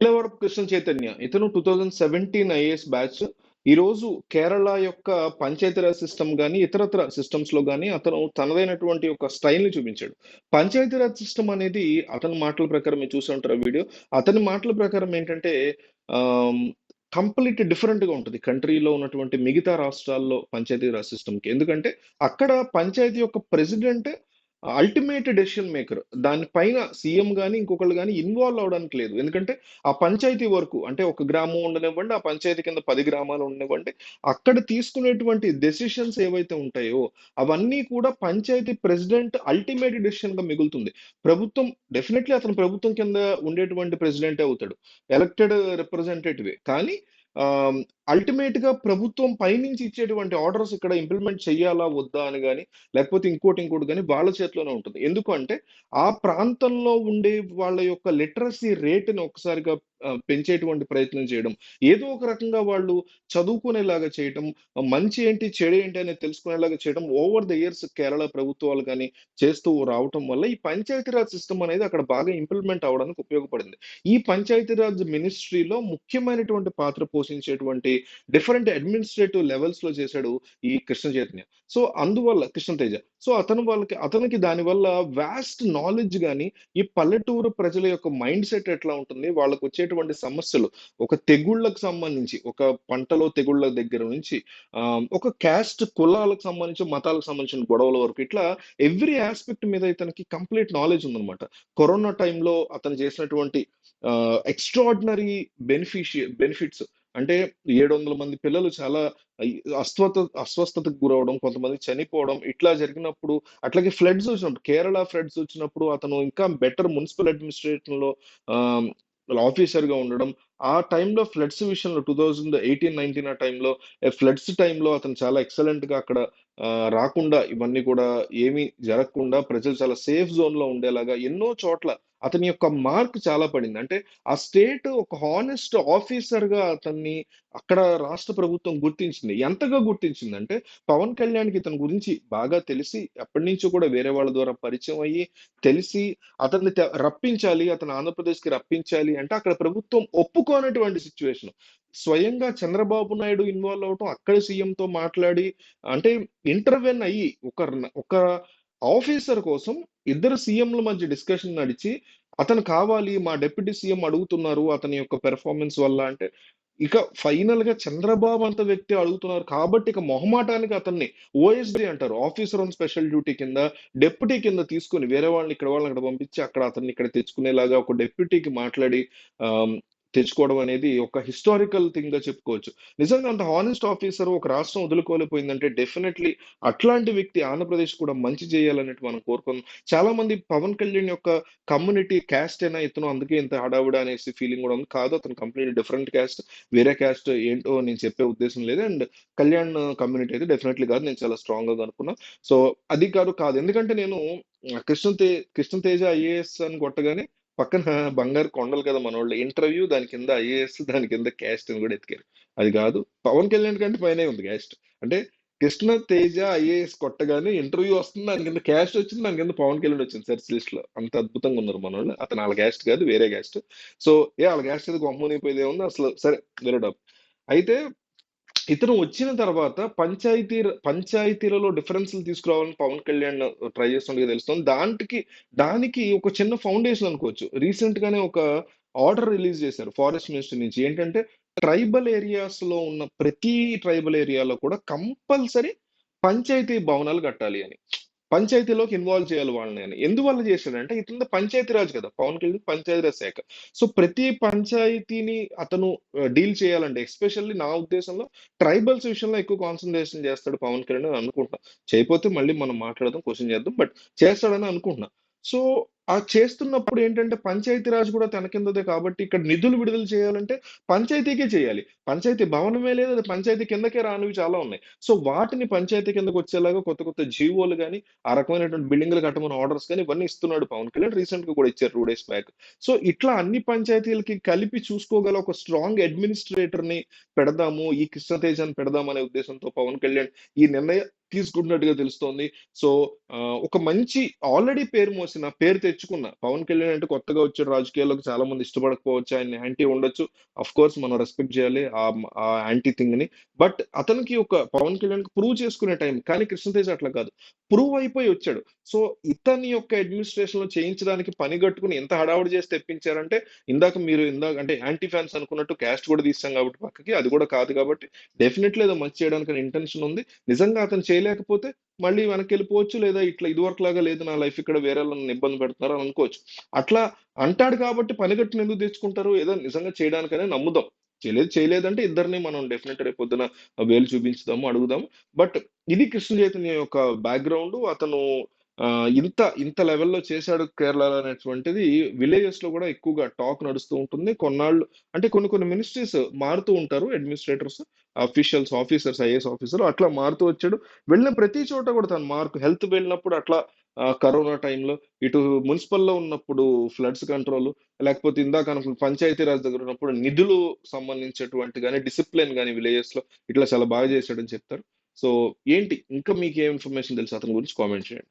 మైలవరపు కృష్ణ చైతన్య ఇతను 2017 IAS batch. ఈ రోజు కేరళ యొక్క పంచాయతీరాజ్ సిస్టమ్ గాని ఇతరత్ర సిస్టమ్స్ లో గాని అతను తనదైనటువంటి ఒక స్టైల్ ని చూపించాడు. పంచాయతీరాజ్ సిస్టమ్ అనేది అతని మాటల ప్రకారం మీరు చూసి ఉంటారు ఆ వీడియో. అతని మాటల ప్రకారం ఏంటంటే కంప్లీట్ డిఫరెంట్ గా ఉంటుంది కంట్రీలో ఉన్నటువంటి మిగతా రాష్ట్రాల్లో పంచాయతీరాజ్ సిస్టమ్ కి. ఎందుకంటే అక్కడ పంచాయతీ యొక్క ప్రెసిడెంట్ అల్టిమేట్ డెసిషన్ మేకర్. దానిపైన సీఎం గాని ఇంకొకళ్ళు గాని ఇన్వాల్వ్ అవడానికి లేదు. ఎందుకంటే ఆ పంచాయతీ వరకు అంటే ఒక గ్రామం ఉండనివ్వండి, ఆ పంచాయతీ కింద 10 గ్రామాలు ఉండనివ్వండి, అక్కడ తీసుకునేటువంటి డెసిషన్స్ ఏవైతే ఉంటాయో అవన్నీ కూడా పంచాయతీ ప్రెసిడెంట్ అల్టిమేట్ డెసిషన్ గా మిగులుతుంది. ప్రభుత్వం డెఫినెట్లీ అతను ప్రభుత్వం కింద ఉండేటువంటి ప్రెసిడెంటే అవుతాడు, ఎలక్టెడ్ రిప్రజెంటేటివే. కానీ అల్టిమేట్ గా ప్రభుత్వం పైనుంచి ఇచ్చేటువంటి ఆర్డర్స్ ఇక్కడ ఇంప్లిమెంట్ చెయ్యాలా వద్దా అని గాని, లేకపోతే ఇంకోటి గాని వాళ్ళ చేతిలోనే ఉంటుంది. ఎందుకు అంటే ఆ ప్రాంతంలో ఉండే వాళ్ళ యొక్క లిటరసీ రేటుని ఒక్కసారిగా పెంచేటువంటి ప్రయత్నం చేయడం, ఏదో ఒక రకంగా వాళ్ళు చదువుకునేలాగా చేయటం, మంచి ఏంటి చెడు ఏంటి అనేది తెలుసుకునేలాగా చేయడం ఓవర్ ద ఇయర్స్ కేరళ ప్రభుత్వాలు కానీ చేస్తూ రావటం వల్ల ఈ పంచాయతీరాజ్ సిస్టమ్ అనేది అక్కడ బాగా ఇంప్లిమెంట్ అవ్వడానికి ఉపయోగపడింది. ఈ పంచాయతీరాజ్ మినిస్ట్రీలో ముఖ్యమైనటువంటి పాత్ర పోషించేటువంటి డిఫరెంట్ అడ్మినిస్ట్రేటివ్ లెవెల్స్ లో చేశాడు ఈ కృష్ణ చైతన్య. సో అందువల్ల కృష్ణతేజ. సో అతనికి దానివల్ల వాస్ట్ నాలెడ్జ్ గాని, ఈ పల్లెటూరు ప్రజల యొక్క మైండ్ సెట్ ఎట్లా ఉంటుంది, వాళ్ళకు వచ్చేటువంటి సమస్యలు, ఒక తెగుళ్ళకు సంబంధించి, ఒక పంటలో తెగుళ్ళ దగ్గర నుంచి ఒక క్యాస్ట్ కులాలకు సంబంధించి, మతాలకు సంబంధించిన గొడవల వరకు, ఇట్లా ఎవ్రీ ఆస్పెక్ట్ మీద ఇతనికి కంప్లీట్ నాలెడ్జ్ ఉందన్నమాట. కరోనా టైంలో అతను చేసినటువంటి ఎక్స్ట్రాడినరీ బెనిఫిట్స్ అంటే 700 మంది పిల్లలు చాలా ఈ అస్వస్థతకు గురవడం, కొంతమంది చనిపోవడం ఇట్లా జరిగినప్పుడు, అట్లాగే ఫ్లడ్స్ వచ్చినప్పుడు, కేరళ ఫ్లడ్స్ వచ్చినప్పుడు అతను ఇంకా బెటర్ మున్సిపల్ అడ్మినిస్ట్రేషన్ లో ఆఫీసర్ గా ఉండడం. ఆ టైంలో ఫ్లడ్స్ విషయంలో 2018-19 ఆ టైంలో ఫ్లడ్స్ టైంలో అతను చాలా ఎక్సలెంట్ గా అక్కడ రాకుండా ఇవన్నీ కూడా ఏమీ జరగకుండా ప్రజలు చాలా సేఫ్ జోన్ లో ఉండేలాగా ఎన్నో చోట్ల అతని యొక్క మార్క్ చాలా పడింది. అంటే ఆ స్టేట్ ఒక హానెస్ట్ ఆఫీసర్ గా అతన్ని అక్కడ రాష్ట్ర ప్రభుత్వం గుర్తించింది. ఎంతగా గుర్తించిందంటే పవన్ కళ్యాణ్‌కి ఇతని గురించి బాగా తెలిసి, ఎప్పటి నుంచో కూడా వేరే వాళ్ళ ద్వారా పరిచయం అయ్యి, తెలిసి అతన్ని రప్పించాలి, అతను ఆంధ్రప్రదేశ్‌కి రప్పించాలి అంటే అక్కడ ప్రభుత్వం ఒప్పుకోనటువంటి సిట్యుయేషన్. స్వయంగా చంద్రబాబు నాయుడు ఇన్వాల్వ్ అవ్వటం, అక్కడ సీఎంతో మాట్లాడి అంటే ఇంటర్వెన్ అయ్యి ఒక ఆఫీసర్ కోసం ఇద్దరు సీఎంల మధ్య డిస్కషన్ నడిచి, అతను కావాలి మా డిప్యూటీ సీఎం అడుగుతున్నారు అతని యొక్క పెర్ఫార్మెన్స్ వల్ల అంటే, ఇక ఫైనల్ గా చంద్రబాబు అంత వ్యక్తి అడుగుతున్నారు కాబట్టి ఇక మొహమాటానికి అతన్ని ఓఎస్డీ అంటారు, ఆఫీసర్ ఆన్ స్పెషల్ డ్యూటీ కింద డెప్యూటీ కింద తీసుకొని వేరే వాళ్ళని ఇక్కడ పంపించి అక్కడ అతన్ని ఇక్కడ తెచ్చుకునేలాగా ఒక డెప్యూటీకి మాట్లాడి తెచ్చుకోవడం అనేది ఒక హిస్టారికల్ థింగ్ గా చెప్పుకోవచ్చు. నిజంగా అంత హానెస్ట్ ఆఫీసర్ ఒక రాష్ట్రం వదులుకోలేకపోయిందంటే డెఫినెట్లీ అట్లాంటి వ్యక్తి ఆంధ్రప్రదేశ్ కూడా మంచి చేయాలన్నట్టు మనం కోరుకుందాం. చాలా మంది పవన్ కళ్యాణ్ యొక్క కమ్యూనిటీ క్యాస్ట్ అయినా ఇతను అందుకే ఇంత హడావుడ అనేసి ఫీలింగ్ కూడా ఉంది. కాదు, అతను కంప్లీట్ డిఫరెంట్ క్యాస్ట్. వేరే క్యాస్ట్ ఏంటో నేను చెప్పే ఉద్దేశం లేదు. అండ్ కళ్యాణ్ కమ్యూనిటీ అయితే డెఫినెట్లీ కాదు, నేను చాలా స్ట్రాంగ్ గా అనుకున్నా. సో అది కాదు ఎందుకంటే నేను కృష్ణ తేజ ఐఏఎస్ అని కొట్టగానే పక్కన బంగారు కొండలు కదా మనోళ్ళు, ఇంటర్వ్యూ దాని కింద ఐఏఎస్ దాని కింద క్యాస్ట్ అని కూడా ఎతికారు. అది కాదు, పవన్ కళ్యాణ్ కంటే పైనే ఉంది క్యాస్ట్. అంటే కృష్ణ తేజ ఐఏఎస్ కొట్టగానే ఇంటర్వ్యూ వస్తుంది, దాని కింద క్యాస్ట్ వచ్చింది, దాని కింద పవన్ కళ్యాణ్ వచ్చింది సెర్చ్ లిస్ట్ లో. అంత అద్భుతంగా ఉన్నారు మనోళ్ళు. అతను వాళ్ళ క్యాస్ట్ కాదు, వేరే క్యాస్ట్. సో వాళ్ళ క్యాస్ట్ అది గొమ్మనిపోయేదే ఉంది అసలు. సరే, వేరే టాపిక్. అయితే ఇతను వచ్చిన తర్వాత పంచాయతీలలో డిఫరెన్స్‌లు తీసుకురావాలని పవన్ కళ్యాణ్ ట్రై చేస్తున్నట్టుగా తెలుస్తుంది. దానికి ఒక చిన్న ఫౌండేషన్ అనుకోవచ్చు. రీసెంట్ గానే ఒక ఆర్డర్ రిలీజ్ చేశారు ఫారెస్ట్ మినిస్ట్రీ నుంచి. ఏంటంటే ట్రైబల్ ఏరియాస్‌లో ఉన్న ప్రతి ట్రైబల్ ఏరియాలో కూడా కంపల్సరీ పంచాయతీ భవనాలు కట్టాలి అని. పంచాయతీలోకి ఇన్వాల్వ్ చేయాలి వాళ్ళని అని. ఎందువల్ల చేశాడంటే ఇతనిది పంచాయతీరాజ్ కదా! పవన్ కళ్యాణ్ పంచాయతీరాజ్ శాఖ. సో ప్రతి పంచాయతీని అతను డీల్ చేయాలంటే ఎస్పెషల్లీ నా ఉద్దేశంలో ట్రైబల్స్ విషయంలో ఎక్కువ కాన్సంట్రేషన్ చేస్తాడు పవన్ కళ్యాణ్ అని అనుకుంటున్నా. చేయకపోతే మళ్ళీ మనం మాట్లాడదాం, క్వెషన్ చేద్దాం. బట్ చేస్తాడని అనుకుంటున్నా. సో ఆ చేస్తున్నప్పుడు ఏంటంటే పంచాయతీరాజ్ కూడా తన కిందదే కాబట్టి ఇక్కడ నిధులు విడుదల చేయాలంటే పంచాయతీకే చేయాలి. పంచాయతీ భవనమే లేదు, అది పంచాయతీ కిందకే రానివి చాలా ఉన్నాయి. సో వాటిని పంచాయతీ కిందకి వచ్చేలాగా కొత్త కొత్త జీవోలు గాని, ఆ రకమైనటువంటి బిల్డింగ్‌లు కట్టమని ఆర్డర్స్ గాని ఇవన్నీ ఇస్తున్నాడు పవన్ కళ్యాణ్. రీసెంట్‌గా కూడా ఇచ్చారు 2 డేస్ బ్యాక్. సో ఇట్లా అన్ని పంచాయతీలకి కలిపి చూసుకోగల ఒక స్ట్రాంగ్ అడ్మినిస్ట్రేటర్‌ని పెడదాము, ఈ కృష్ణతేజాని పెడదాం అనే ఉద్దేశంతో పవన్ కళ్యాణ్ ఈ నిర్ణయం తీసుకుంటున్నట్టుగా తెలుస్తోంది. సో ఒక మంచి ఆల్రెడీ పేరు మోసిన, పేరు తెచ్చుకున్నా. పవన్ కళ్యాణ్ అంటే కొత్తగా వచ్చాడు రాజకీయాల్లోకి, చాలా మంది ఇష్టపడకపోవచ్చు. ఆయన్ని యాంటీ ఉండొచ్చు. ఆఫ్‌కోర్స్ మనం రెస్పెక్ట్ చేయాలి ఆ యాంటీ థింగ్‌ని. బట్ అతనికి ఒక పవన్ కళ్యాణ్‌కి ప్రూవ్ చేసుకునే టైం. కానీ కృష్ణతేజ అట్లా కాదు. ప్రూవ్ అయిపోయి వచ్చాడు. సో, ఇతని యొక్క అడ్మినిస్ట్రేషన్‌లో చేయించడానికి పని గట్టుకొని ఎంత హడావుడి చేసి తెప్పించారంటే, ఇందాక అంటే యాంటీ ఫ్యాన్స్ అనుకున్నట్టు క్యాస్ట్ కూడా తీసేసాం కాబట్టి పక్కకి, అది కూడా కాదు కాబట్టి డెఫినైట్‌లీ ఏదో మంచి చేయడానికని ఇంటెన్షన్ ఉంది. నిజంగా అతను చేయలేకపోతే మళ్ళీ వెనక్కెళ్ళిపోవచ్చు. లేదా ఇట్లా ఇదివరకులాగా లేదు నా లైఫ్ ఇక్కడ వేరేళ్ళని నన్ను ఇబ్బంది పెడుతున్నారు అని అనుకోవచ్చు. అట్లా అంటాడు కాబట్టి పనిగట్టుని ఎందుకు తెచ్చుకుంటారు? ఏదో నిజంగా చేయడానికనే నమ్ముదాం. చేయలేదంటే ఇద్దరిని మనం డెఫినెట్‌గా రేపొద్దున వేలు చూపించుదాము, అడుగుదాం. బట్ ఇది కృష్ణ చైతన్య యొక్క బ్యాక్‌గ్రౌండు. అతను ఇంత లెవెల్‌లో చేశాడు కేరళలో అనేటువంటిది విలేజెస్‌లో గూడా ఎక్కువగా టాక్ నడుస్తూ ఉంటుంది. కొన్నాళ్ళు అంటే కొన్ని మినిస్ట్రీస్ మారుతూ ఉంటారు అడ్మినిస్ట్రేటర్స్, ఆఫీసర్స్, ఐఏఎస్ ఆఫీసర్ అట్లా మారుతూ వచ్చాడు. వెళ్ళిన ప్రతి చోట కూడా తన మార్క్ హెల్త్ వెళ్ళినప్పుడు అట్లా కరోనా టైంలో ఇటు మున్సిపల్‌లో ఉన్నప్పుడు ఫ్లడ్స్ కంట్రోల్, లేకపోతే ఇందాక అనుకున్న పంచాయతీ రాజ్ దగ్గర ఉన్నప్పుడు నిధులు సంబంధించేటువంటి గాని, డిసిప్లిన్ గాని విలేజెస్‌లో ఇట్లా చాలా బాగా చేశాడని చెప్తారు. సో, ఏంటి ఇంకా మీకేం ఇన్ఫర్మేషన్ తెలుసు అతని గురించి కామెంట్ చేయండి.